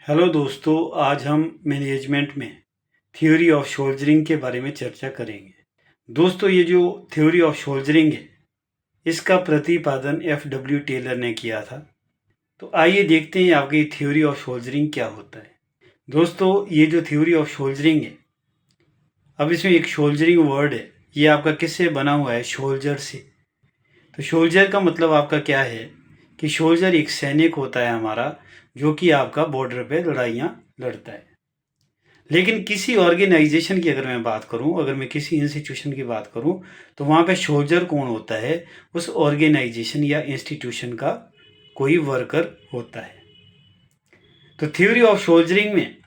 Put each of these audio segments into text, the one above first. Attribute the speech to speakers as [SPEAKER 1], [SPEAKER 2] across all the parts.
[SPEAKER 1] Hello दोस्तों, आज हम मैनेजमेंट में थ्योरी ऑफ सोल्जरिंग के बारे में चर्चा करेंगे। दोस्तों, ये जो थ्योरी ऑफ सोल्जरिंग है, इसका प्रतिपादन F.W. टेलर ने किया था। तो आइए देखते हैं आपकी थ्योरी ऑफ सोल्जरिंग क्या होता है। दोस्तों, ये जो थ्योरी ऑफ सोल्जरिंग है, अब इसमें एक सोल्जरिंग वर्ड है, ये आपका किससे बना हुआ है? सोल्जर से। तो सोल्जर का मतलब आपका क्या है कि सोल्जर एक सैनिक होता है हमारा, जो कि आपका बॉर्डर पे लड़ाइयाँ लड़ता है। लेकिन किसी ऑर्गेनाइजेशन की अगर मैं बात करूं, अगर मैं किसी इंस्टीट्यूशन की बात करूं, तो वहाँ पे सोल्जर कौन होता है? उस ऑर्गेनाइजेशन या इंस्टीट्यूशन का कोई वर्कर होता है। तो थ्योरी ऑफ सोल्जरिंग में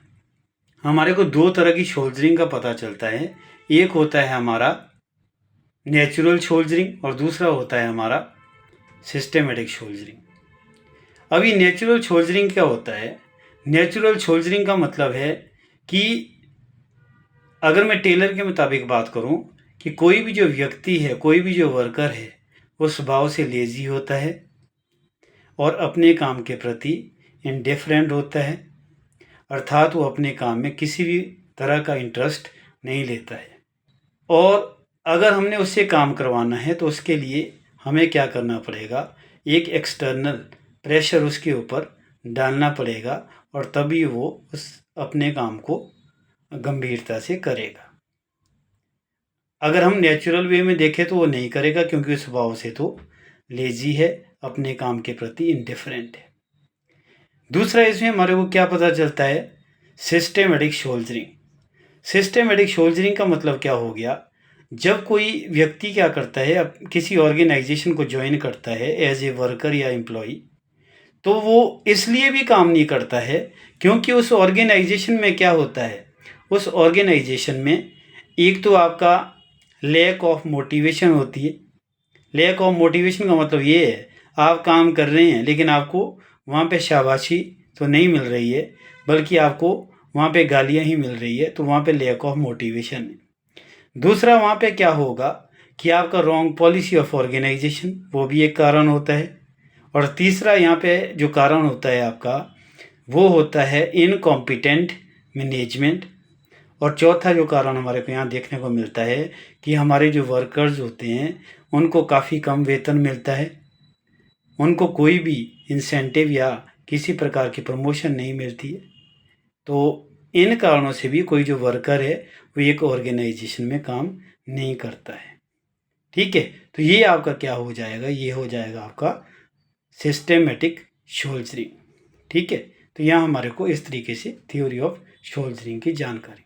[SPEAKER 1] हमारे को दो तरह की सोल्जरिंग का पता चलता है। एक होता है हमारा नेचुरल सोल्जरिंग और दूसरा होता है हमारा सिस्टेमेटिक सोल्जरिंग। अभी नेचुरल सोल्जरिंग क्या होता है? नेचुरल सोल्जरिंग का मतलब है कि अगर मैं टेलर के मुताबिक बात करूं कि कोई भी जो व्यक्ति है, कोई भी जो वर्कर है, वो स्वभाव से लेजी होता है और अपने काम के प्रति इंडिफरेंट होता है, अर्थात वो अपने काम में किसी भी तरह का इंटरेस्ट नहीं लेता है। और अगर हमने उससे काम करवाना है तो उसके लिए हमें क्या करना पड़ेगा? एक एक्सटर्नल प्रेशर उसके ऊपर डालना पड़ेगा और तभी वो उस अपने काम को गंभीरता से करेगा। अगर हम नेचुरल वे में देखें तो वो नहीं करेगा, क्योंकि स्वभाव से तो लेजी है, अपने काम के प्रति इंडिफरेंट है। दूसरा इसमें हमारे को क्या पता चलता है? Systematic soldiering. सिस्टेमेटिक सोल्जरिंग का मतलब क्या हो गया? जब कोई व्यक्ति क्या करता है, अब किसी ऑर्गेनाइजेशन को ज्वाइन करता है एज ए वर्कर या एम्प्लॉय, तो वो इसलिए भी काम नहीं करता है क्योंकि उस ऑर्गेनाइजेशन में क्या होता है? उस ऑर्गेनाइजेशन में एक तो आपका लैक ऑफ मोटिवेशन होती है। लैक ऑफ मोटिवेशन का मतलब ये है, आप काम कर रहे हैं लेकिन आपको वहाँ पे शाबाशी तो नहीं मिल रही है, बल्कि आपको वहाँ पे गालियाँ ही मिल रही है, तो वहाँ पे लैक ऑफ मोटिवेशन है। दूसरा वहाँ पे क्या होगा कि आपका रॉन्ग पॉलिसी ऑफ ऑर्गेनाइजेशन, वो भी एक कारण होता है। और तीसरा यहाँ पे जो कारण होता है आपका, वो होता है इनकॉम्पिटेंट मैनेजमेंट। और चौथा जो कारण हमारे को यहाँ देखने को मिलता है कि हमारे जो वर्कर्स होते हैं उनको काफ़ी कम वेतन मिलता है, उनको कोई भी इंसेंटिव या किसी प्रकार की प्रमोशन नहीं मिलती है। तो इन कारणों से भी कोई जो वर्कर है वो एक ऑर्गेनाइजेशन में काम नहीं करता है। ठीक है, तो ये आपका क्या हो जाएगा? ये हो जाएगा आपका सिस्टेमेटिक सोल्जरिंग। ठीक है, तो यहाँ हमारे को इस तरीके से थ्योरी ऑफ सोल्जरिंग की जानकारी